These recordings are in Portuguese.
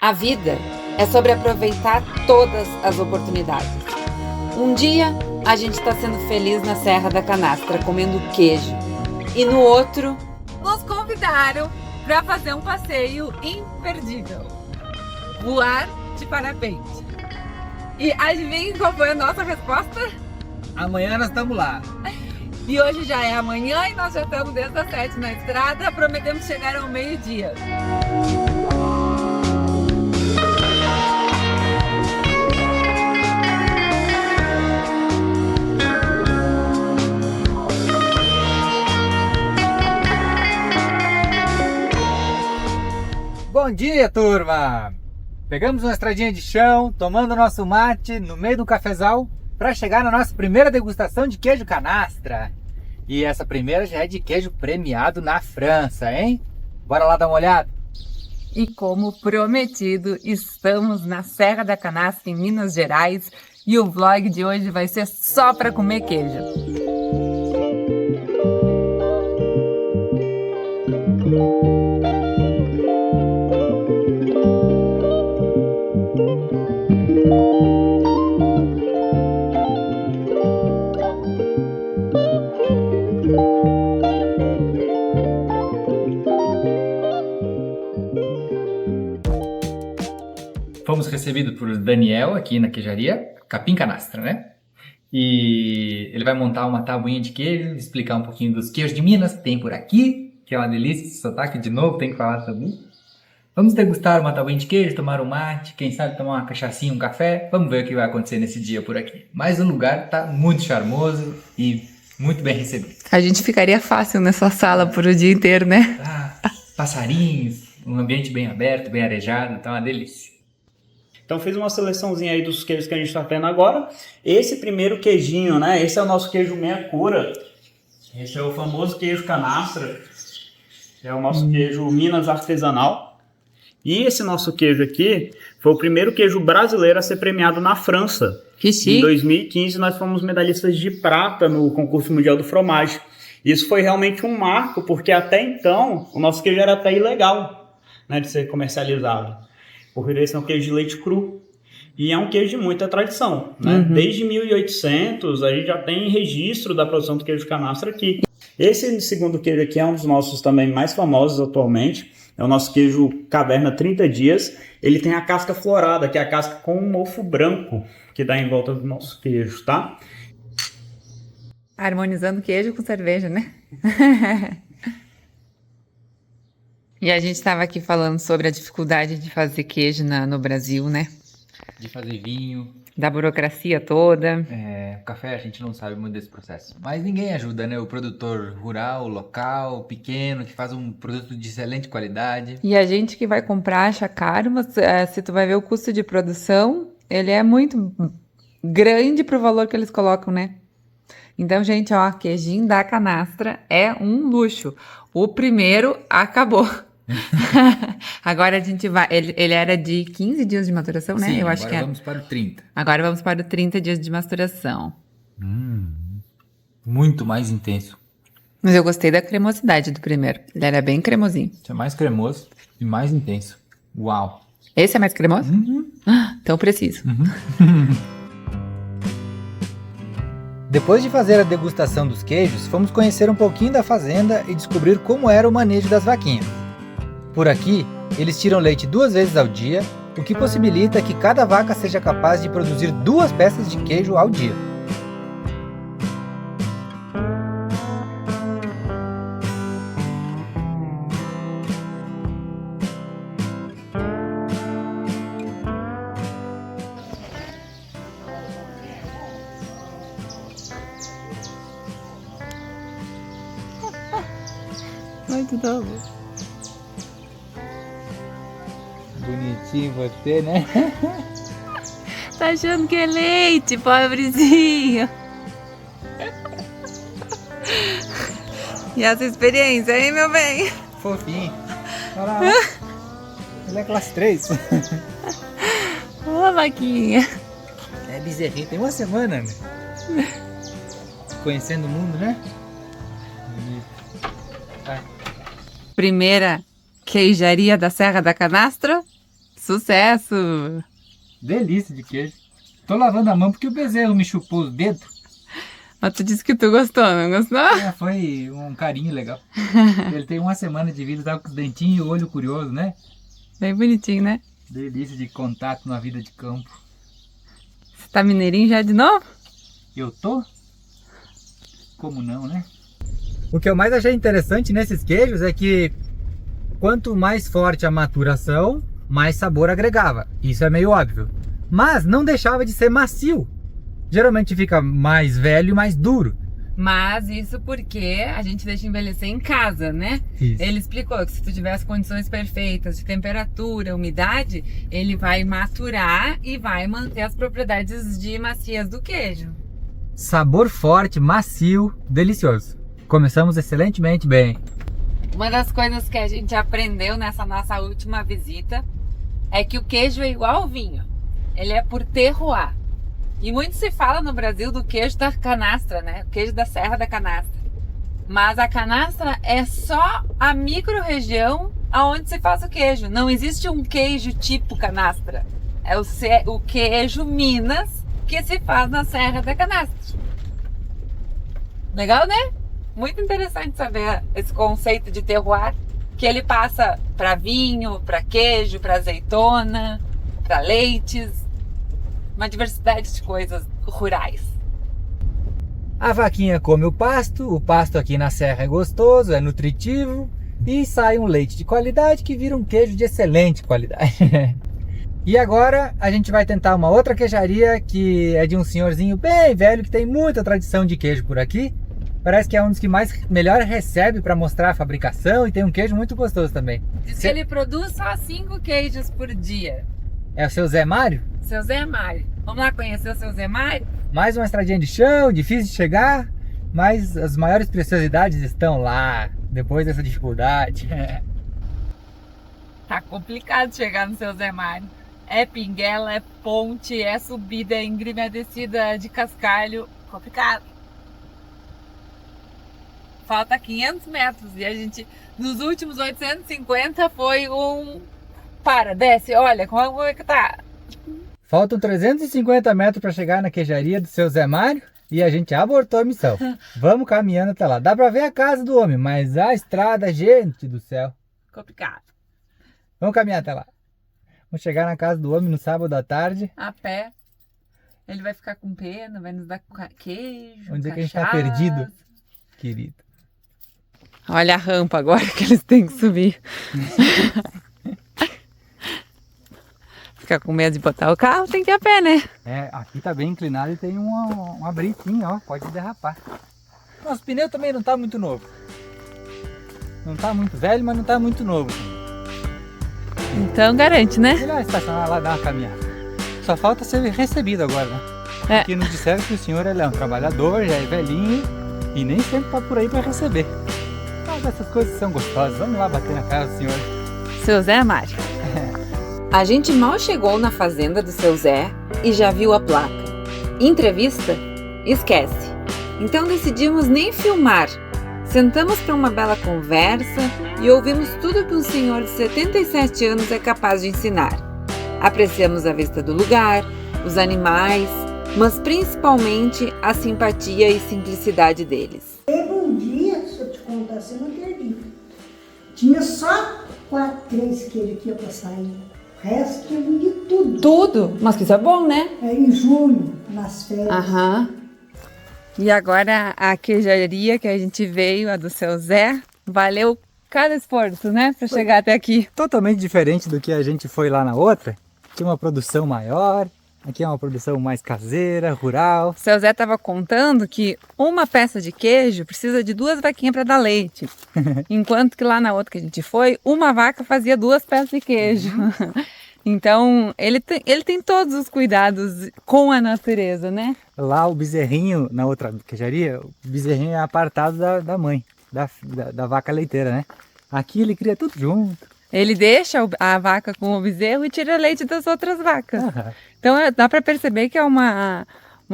A vida é sobre aproveitar todas as oportunidades. Um dia a gente está sendo feliz na Serra da Canastra comendo queijo e no outro nos convidaram para fazer um passeio imperdível, voar de parapente. E adivinha qual foi a nossa resposta? Amanhã nós estamos lá. E hoje já é amanhã e nós já estamos desde as 7 na estrada, prometemos chegar ao meio-dia. Bom dia, turma! Pegamos uma estradinha de chão, tomando nosso mate no meio do cafezal para chegar na nossa primeira degustação de queijo canastra. E essa primeira já é de queijo premiado na França, hein? Bora lá dar uma olhada? E como prometido, estamos na Serra da Canastra, em Minas Gerais, e o vlog de hoje vai ser só para comer queijo. Fomos recebidos por Daniel aqui na queijaria, Capim Canastra, né? E ele vai montar uma tabuinha de queijo, explicar um pouquinho dos queijos de Minas que tem por aqui, que é uma delícia esse sotaque de novo, tem que falar também. Vamos degustar uma tabuinha de queijo, tomar um mate, quem sabe tomar uma cachaçinha, um café. Vamos ver o que vai acontecer nesse dia por aqui. Mas o lugar está muito charmoso e muito bem recebido. A gente ficaria fácil nessa sala por o dia inteiro, né? Passarinhos, um ambiente bem aberto, bem arejado, tá uma delícia. Então fiz uma seleçãozinha aí dos queijos que a gente está tendo agora. Esse primeiro queijinho, né? Esse é o nosso queijo meia cura. Esse é o famoso queijo canastra. É o nosso queijo Minas artesanal. E esse nosso queijo aqui foi o primeiro queijo brasileiro a ser premiado na França. Que chique! Em 2015 nós fomos medalhistas de prata no concurso mundial do fromage. Isso foi realmente um marco, porque até então o nosso queijo era até ilegal, né, de ser comercializado. Porque esse é um queijo de leite cru e é um queijo de muita tradição, né? Desde 1800 a gente já tem registro da produção do queijo canastra aqui. Esse segundo queijo aqui é um dos nossos também mais famosos atualmente, é o nosso queijo Caverna 30 dias. Ele tem a casca florada, que é a casca com um mofo branco que dá em volta do nosso queijo, tá? Harmonizando queijo com cerveja, né? E a gente estava aqui falando sobre a dificuldade de fazer queijo no Brasil, né? De fazer vinho. Da burocracia toda. O café a gente não sabe muito desse processo. Mas ninguém ajuda, né? O produtor rural, local, pequeno, que faz um produto de excelente qualidade. E a gente que vai comprar acha caro, mas se tu vai ver o custo de produção, ele é muito grande pro valor que eles colocam, né? Então, gente, ó, queijinho da canastra é um luxo. O primeiro acabou. Agora a gente vai... Ele era de 15 dias de maturação, né? Sim, eu acho que agora vamos para o 30. Agora vamos para o 30 dias de maturação. Muito mais intenso. Mas eu gostei da cremosidade do primeiro. Ele era bem cremosinho. Isso é mais cremoso e mais intenso. Uau! Esse é mais cremoso? Então preciso. Depois de fazer a degustação dos queijos, fomos conhecer um pouquinho da fazenda e descobrir como era o manejo das vaquinhas. Por aqui, eles tiram leite 2 vezes ao dia, o que possibilita que cada vaca seja capaz de produzir 2 peças de queijo ao dia. Muito bom. Bonitinho você, né? Tá achando que é leite, pobrezinho. E essa experiência, hein, meu bem? Fofinho. Olha lá. Ele é classe 3. Ô, vaquinha. É bezerrinho, tem uma semana, né? Conhecendo o mundo, né? Bonito. Vai. Primeira queijaria da Serra da Canastra Sucesso! Delícia de queijo. Tô lavando a mão porque o bezerro me chupou os dedos. Mas tu disse que tu gostou, não gostou? Foi um carinho legal. Ele tem 1 semana de vida, tava com os dentinhos e o olho curioso, né? Bem bonitinho, né? Delícia de contato na vida de campo. Você tá mineirinho já de novo? Eu tô? Como não, né? O que eu mais achei interessante nesses queijos é que quanto mais forte a maturação, mais sabor agregava. Isso é meio óbvio. Mas não deixava de ser macio. Geralmente fica mais velho e mais duro. Mas isso porque a gente deixa envelhecer em casa, né? Isso. Ele explicou que se tu tiver as condições perfeitas de temperatura, umidade, ele vai maturar e vai manter as propriedades de maciez do queijo. Sabor forte, macio, delicioso. Começamos excelentemente bem. Uma das coisas que a gente aprendeu nessa nossa última visita é que o queijo é igual ao vinho. Ele é por terroir. E muito se fala no Brasil do queijo da canastra, né? O queijo da Serra da Canastra. Mas a canastra é só a micro-região onde se faz o queijo. Não existe um queijo tipo canastra. É o queijo Minas que se faz na Serra da Canastra. Legal, né? Muito interessante saber esse conceito de terroir, que ele passa para vinho, para queijo, para azeitona, para leites. Uma diversidade de coisas rurais. A vaquinha come o pasto aqui na serra é gostoso, é nutritivo e sai um leite de qualidade que vira um queijo de excelente qualidade. E agora a gente vai tentar uma outra queijaria que é de um senhorzinho bem velho que tem muita tradição de queijo por aqui. Parece que é um dos que melhor recebe para mostrar a fabricação e tem um queijo muito gostoso também. Diz que ele produz só 5 queijos por dia. É o seu Zé Mário? Seu Zé Mário. Vamos lá conhecer o seu Zé Mário? Mais uma estradinha de chão, difícil de chegar, mas as maiores preciosidades estão lá, depois dessa dificuldade. Tá complicado chegar no seu Zé Mário. É pinguela, é ponte, é subida, é íngreme, é descida de cascalho. Complicado. Falta 500 metros e a gente, nos últimos 850, foi um... desce, olha, como é que tá? Faltam 350 metros para chegar na queijaria do seu Zé Mário e a gente abortou a missão. Vamos caminhando até lá. Dá para ver a casa do homem, mas a estrada, gente do céu. Complicado. Vamos caminhar até lá. Vamos chegar na casa do homem no sábado à tarde. A pé. Ele vai ficar com pena, vai nos dar queijo, Vamos dizer que a gente tá perdido, querido. Olha a rampa agora que eles têm que subir. Fica com medo de botar o carro, tem que ir a pé, né? É, aqui tá bem inclinado e tem uma britinha, ó, pode derrapar. Nosso pneu também não tá muito novo. Não tá muito velho, mas não tá muito novo. Então garante, né? Melhor estacionar lá e dar uma caminhada. Só falta ser recebido agora, né? É. Porque nos disseram que o senhor ele é um trabalhador, já é velhinho e nem sempre tá por aí para receber. Mas essas coisas são gostosas. Vamos lá bater na casa do senhor. Seu Zé Mário. A gente mal chegou na fazenda do seu Zé e já viu a placa. Entrevista? Esquece. Então decidimos nem filmar. Sentamos para uma bela conversa e ouvimos tudo que um senhor de 77 anos é capaz de ensinar. Apreciamos a vista do lugar, os animais, mas principalmente a simpatia e simplicidade deles. Teve um dia, se eu te contar, você não acredita. Tinha só 3 queijos que ia pra sair. O resto tinha de tudo. Tudo? Mas que isso é bom, né? É em junho, nas férias. Aham. E agora a queijaria que a gente veio, a do seu Zé, valeu cada esforço, né? Pra chegar até aqui. Totalmente diferente do que a gente foi lá na outra. Tinha uma produção maior, aqui é uma produção mais caseira, rural. O seu Zé tava contando que uma peça de queijo precisa de 2 vaquinhas para dar leite. Enquanto que lá na outra que a gente foi, uma vaca fazia 2 peças de queijo. Então, ele tem todos os cuidados com a natureza, né? Lá o bezerrinho, na outra queijaria, o bezerrinho é apartado da mãe, da vaca leiteira, né? Aqui ele cria tudo junto. Ele deixa a vaca com o bezerro e tira leite das outras vacas. Uhum. Então, dá para perceber que é uma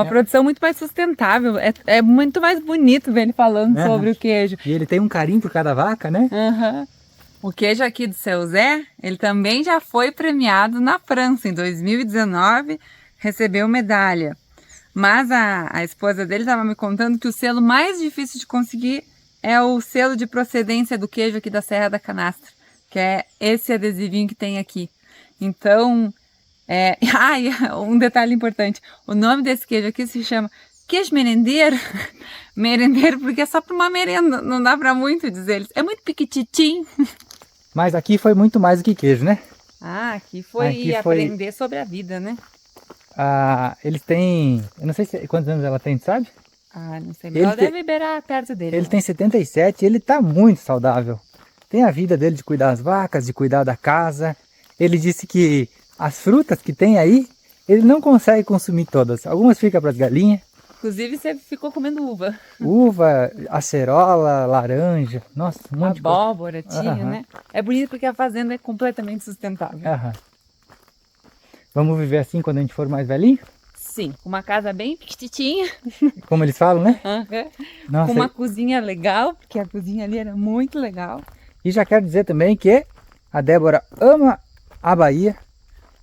produção muito mais sustentável. É muito mais bonito ver ele falando sobre o queijo. E ele tem um carinho por cada vaca, né? Uhum. O queijo aqui do Seu Zé, ele também já foi premiado na França em 2019, recebeu medalha. Mas a esposa dele estava me contando que o selo mais difícil de conseguir é o selo de procedência do queijo aqui da Serra da Canastra, que é esse adesivinho que tem aqui. Então, um detalhe importante, o nome desse queijo aqui se chama queijo merendeiro, merendeiro porque é só para uma merenda, não dá para muito dizer, é muito piquititinho. Mas aqui foi muito mais do que queijo, né? Aqui foi aprender sobre a vida, né? Eles têm, eu não sei quantos anos ela tem, sabe? Não sei, mas ela deve beirar perto dele. Ele tem 77 e ele tá muito saudável. Tem a vida dele de cuidar das vacas, de cuidar da casa. Ele disse que as frutas que tem aí, ele não consegue consumir todas. Algumas ficam para as galinhas. Inclusive você ficou comendo uva. Uva, acerola, laranja, nossa, um monte de coisa. Abóbora tinha, né? É bonito porque a fazenda é completamente sustentável. Vamos viver assim quando a gente for mais velhinho? Sim, com uma casa bem pequititinha. Como eles falam, né? Nossa, com uma cozinha legal, porque a cozinha ali era muito legal. E já quero dizer também que a Débora ama a Bahia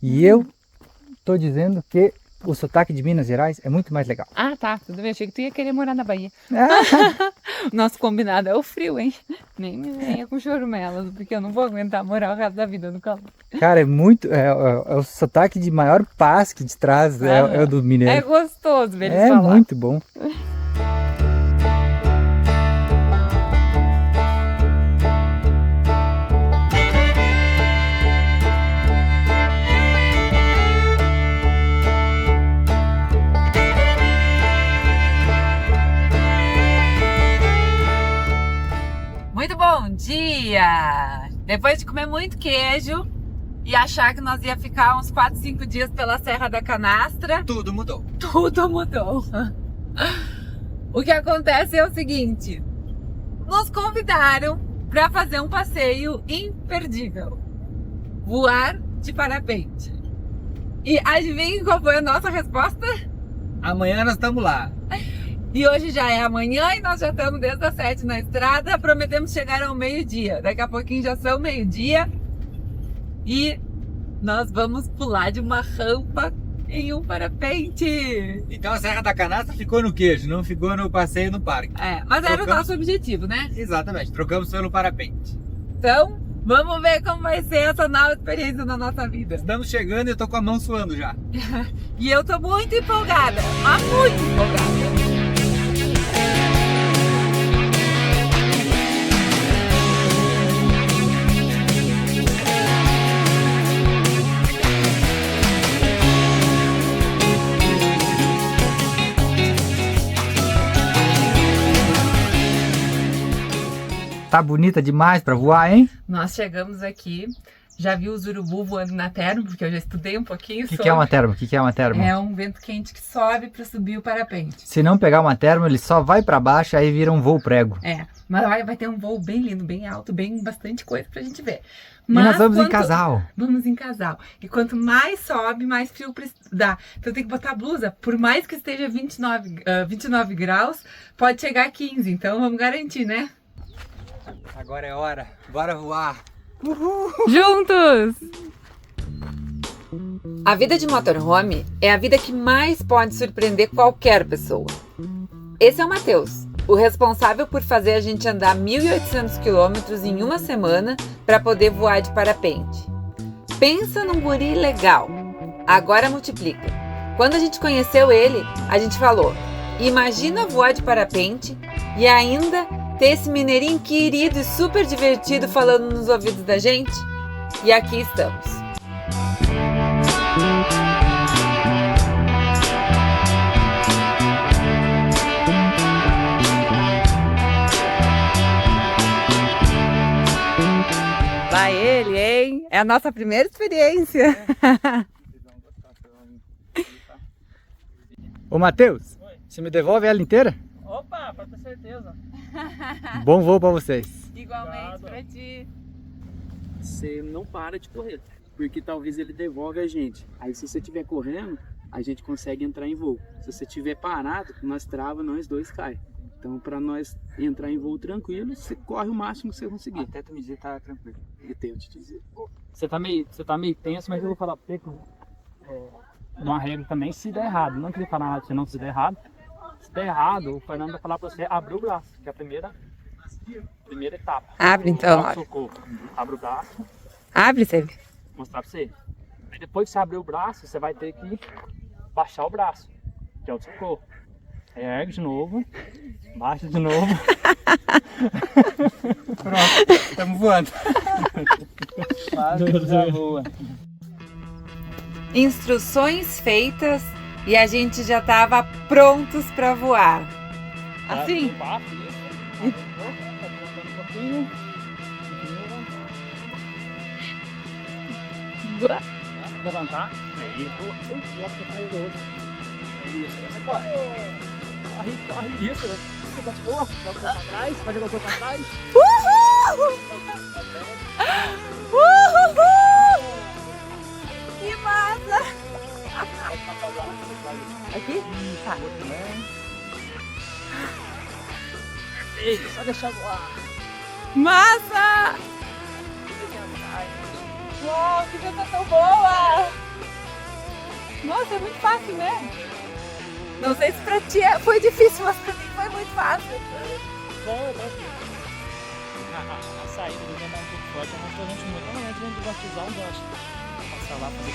e eu tô dizendo que o sotaque de Minas Gerais é muito mais legal. Tá, tudo bem. Achei que tu ia querer morar na Bahia. Nosso combinado é o frio, hein? Nem me venha com chorumelas, porque eu não vou aguentar morar o resto da vida no calor. Cara, é muito... É o sotaque de maior paz que te traz, é o do mineiro. É gostoso ver eles falar. É muito bom. Muito bom dia! Depois de comer muito queijo e achar que nós ia ficar uns 4, 5 dias pela Serra da Canastra, Tudo mudou. tudo mudou. O que acontece é o seguinte, nos convidaram para fazer um passeio imperdível, voar de parapente. E adivinha qual foi a nossa resposta? Amanhã nós estamos lá. E hoje já é amanhã e nós já estamos desde as 7 na estrada, prometemos chegar ao meio-dia. Daqui a pouquinho já são meio-dia e nós vamos pular de uma rampa em um parapente. Então a Serra da Canastra ficou no queijo, não ficou no passeio no parque. Mas era o nosso objetivo, né? Exatamente, trocamos pelo parapente. Então, vamos ver como vai ser essa nova experiência na nossa vida. Estamos chegando e eu tô com a mão suando já. E eu tô muito empolgada, mas muito empolgada. Tá bonita demais pra voar, hein? Nós chegamos aqui, já vi os urubu voando na termo, porque eu já estudei um pouquinho sobre. O que é uma termo? O que é uma termo? É um vento quente que sobe para subir o parapente. Se não pegar uma termo, ele só vai pra baixo, aí vira um voo prego. Mas vai ter um voo bem lindo, bem alto, bem bastante coisa pra gente ver. Mas nós vamos em casal. Vamos em casal. E quanto mais sobe, mais frio dá. Então tem que botar blusa. Por mais que esteja 29 graus, pode chegar a 15. Então vamos garantir, né? Agora é hora. Bora voar. Uhul. Juntos! A vida de motorhome é a vida que mais pode surpreender qualquer pessoa. Esse é o Matheus, o responsável por fazer a gente andar 1.800 quilômetros em uma semana para poder voar de parapente. Pensa num guri legal. Agora multiplica. Quando a gente conheceu ele, a gente falou: imagina voar de parapente e ainda ter esse mineirinho querido e super divertido falando nos ouvidos da gente? E aqui estamos. Vai ele, hein? É a nossa primeira experiência. Ô Matheus, você me devolve ela inteira? Opa, pra ter certeza. Bom voo pra vocês. Igualmente pra ti. Você não para de correr, porque talvez ele devolve a gente. Aí se você estiver correndo, a gente consegue entrar em voo. Se você estiver parado, nós trava, nós dois cai. Então, para nós entrar em voo tranquilo, você corre o máximo que você conseguir. Até tu me dizer, tá tranquilo. E tenho te dizer. Você tá meio tenso, mas eu vou falar pra você que uma regra também, se der errado. Não queria falar nada, se der errado. Se der errado, o Fernando vai falar pra você abrir o braço, que é a primeira etapa. Abre então, Dá um abre. socorro. Abre o braço, Abre, Seve. vou mostrar pra você. Aí depois que você abrir o braço, você vai ter que baixar o braço, que é o socorro. Aí ergue de novo, baixa de novo. Pronto, estamos voando. Quase já voa. Instruções feitas e a gente já estava prontos para voar. Assim? Levantar. Aí, isso. Corre. Isso, né? Você continua, joga o corpo pra trás, vai jogar o corpo pra trás. Que massa! Aqui? Tá. Só deixar voar. Massa! Uau, que coisa tão boa! Nossa, é muito fácil, né? Não sei se pra ti foi difícil, mas pra mim foi muito fácil. A saída do vento é um pouco forte, mas a gente muito. Normalmente a gente gosta de usar um gancho. Passar lá, fazer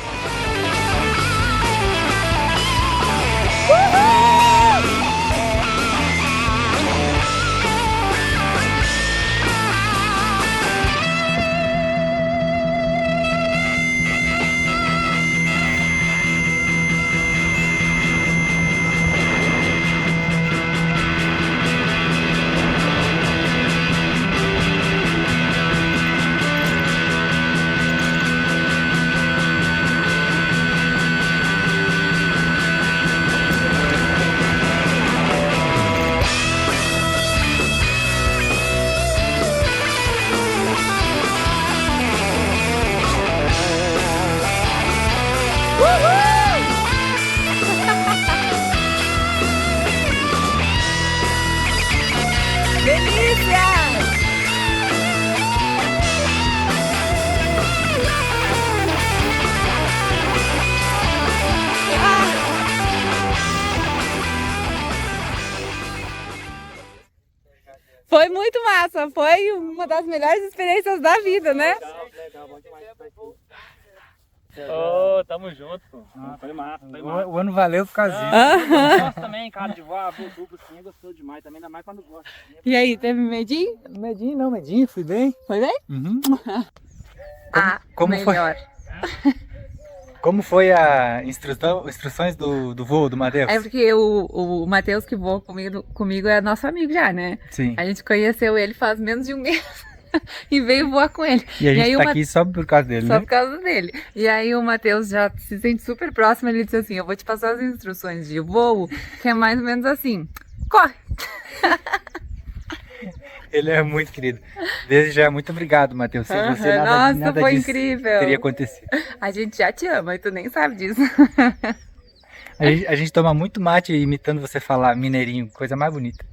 Delícia! Foi muito massa, foi uma das melhores experiências da vida, né? Legal, bom demais estar aqui. Ô, tamo junto, pô. Foi massa, foi massa. O ano valeu por causa disso. Eu gosto também, cara, de voar, voo duplo assim, gostou demais também, ainda mais quando gosta. E aí, teve medinho? Medinho, fui bem. Foi bem? Uhum. Como melhor. Como foi a instruções do voo do Matheus? É porque o Matheus que voa comigo é nosso amigo já, né? Sim. A gente conheceu ele faz menos de um mês e veio voar com ele. E a gente aí tá aqui só por causa dele, Só né? por causa dele. E aí o Matheus já se sente super próximo, ele disse assim, eu vou te passar as instruções de voo, que é mais ou menos assim, corre! Ele é muito querido. Desde já, muito obrigado, Matheus. Sem você, nada foi disso incrível. teria acontecido. A gente já te ama e tu nem sabe disso. A gente toma muito mate imitando você falar mineirinho, coisa mais bonita.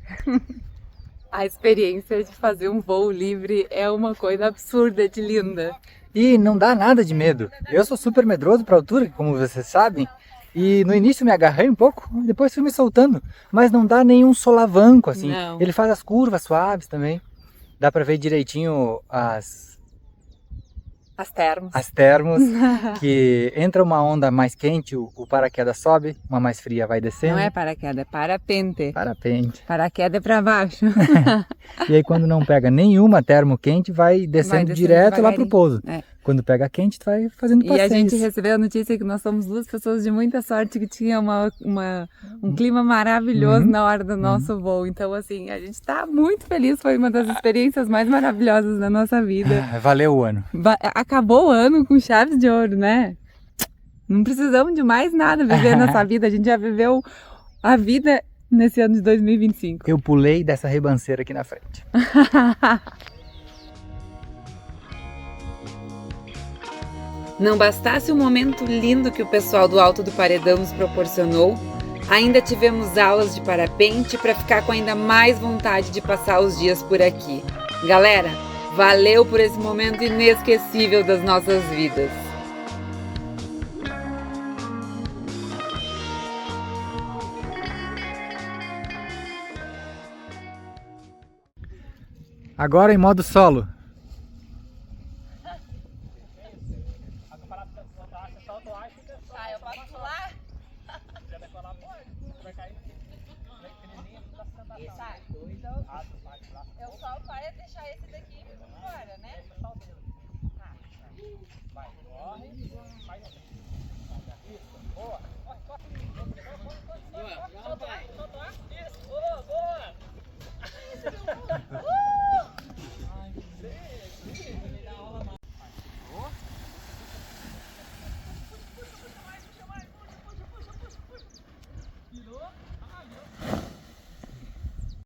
A experiência de fazer um voo livre é uma coisa absurda de linda. E não dá nada de medo. Eu sou super medroso para altura, como vocês sabem. E no início me agarrei um pouco, depois fui me soltando. Mas não dá nenhum solavanco, assim. Não. Ele faz as curvas suaves também. Dá para ver direitinho as termos, que entra uma onda mais quente, o paraquedas sobe, uma mais fria vai descendo. Não é paraquedas, é parapente. Parapente. Paraquedas é pra baixo. E aí quando não pega nenhuma termo quente, vai descendo direto lá pro pouso. É. Quando pega quente, tu vai fazendo E passeio. a gente recebeu a notícia que nós somos duas pessoas de muita sorte que tinha um clima maravilhoso na hora do nosso voo. Então, assim, a gente tá muito feliz. Foi uma das experiências mais maravilhosas da nossa vida. Valeu o ano. Acabou o ano com chaves de ouro, né? Não precisamos de mais nada viver nessa vida. A gente já viveu a vida nesse ano de 2025. Eu pulei dessa ribanceira aqui na frente. Não bastasse o momento lindo que o pessoal do Alto do Paredão nos proporcionou, Ainda tivemos aulas de parapente para ficar com ainda mais vontade de passar os dias por aqui. Galera, valeu por esse momento inesquecível das nossas vidas. Agora em modo solo. Tá, eu posso pular? Isso, eu só para deixar esse daqui fora.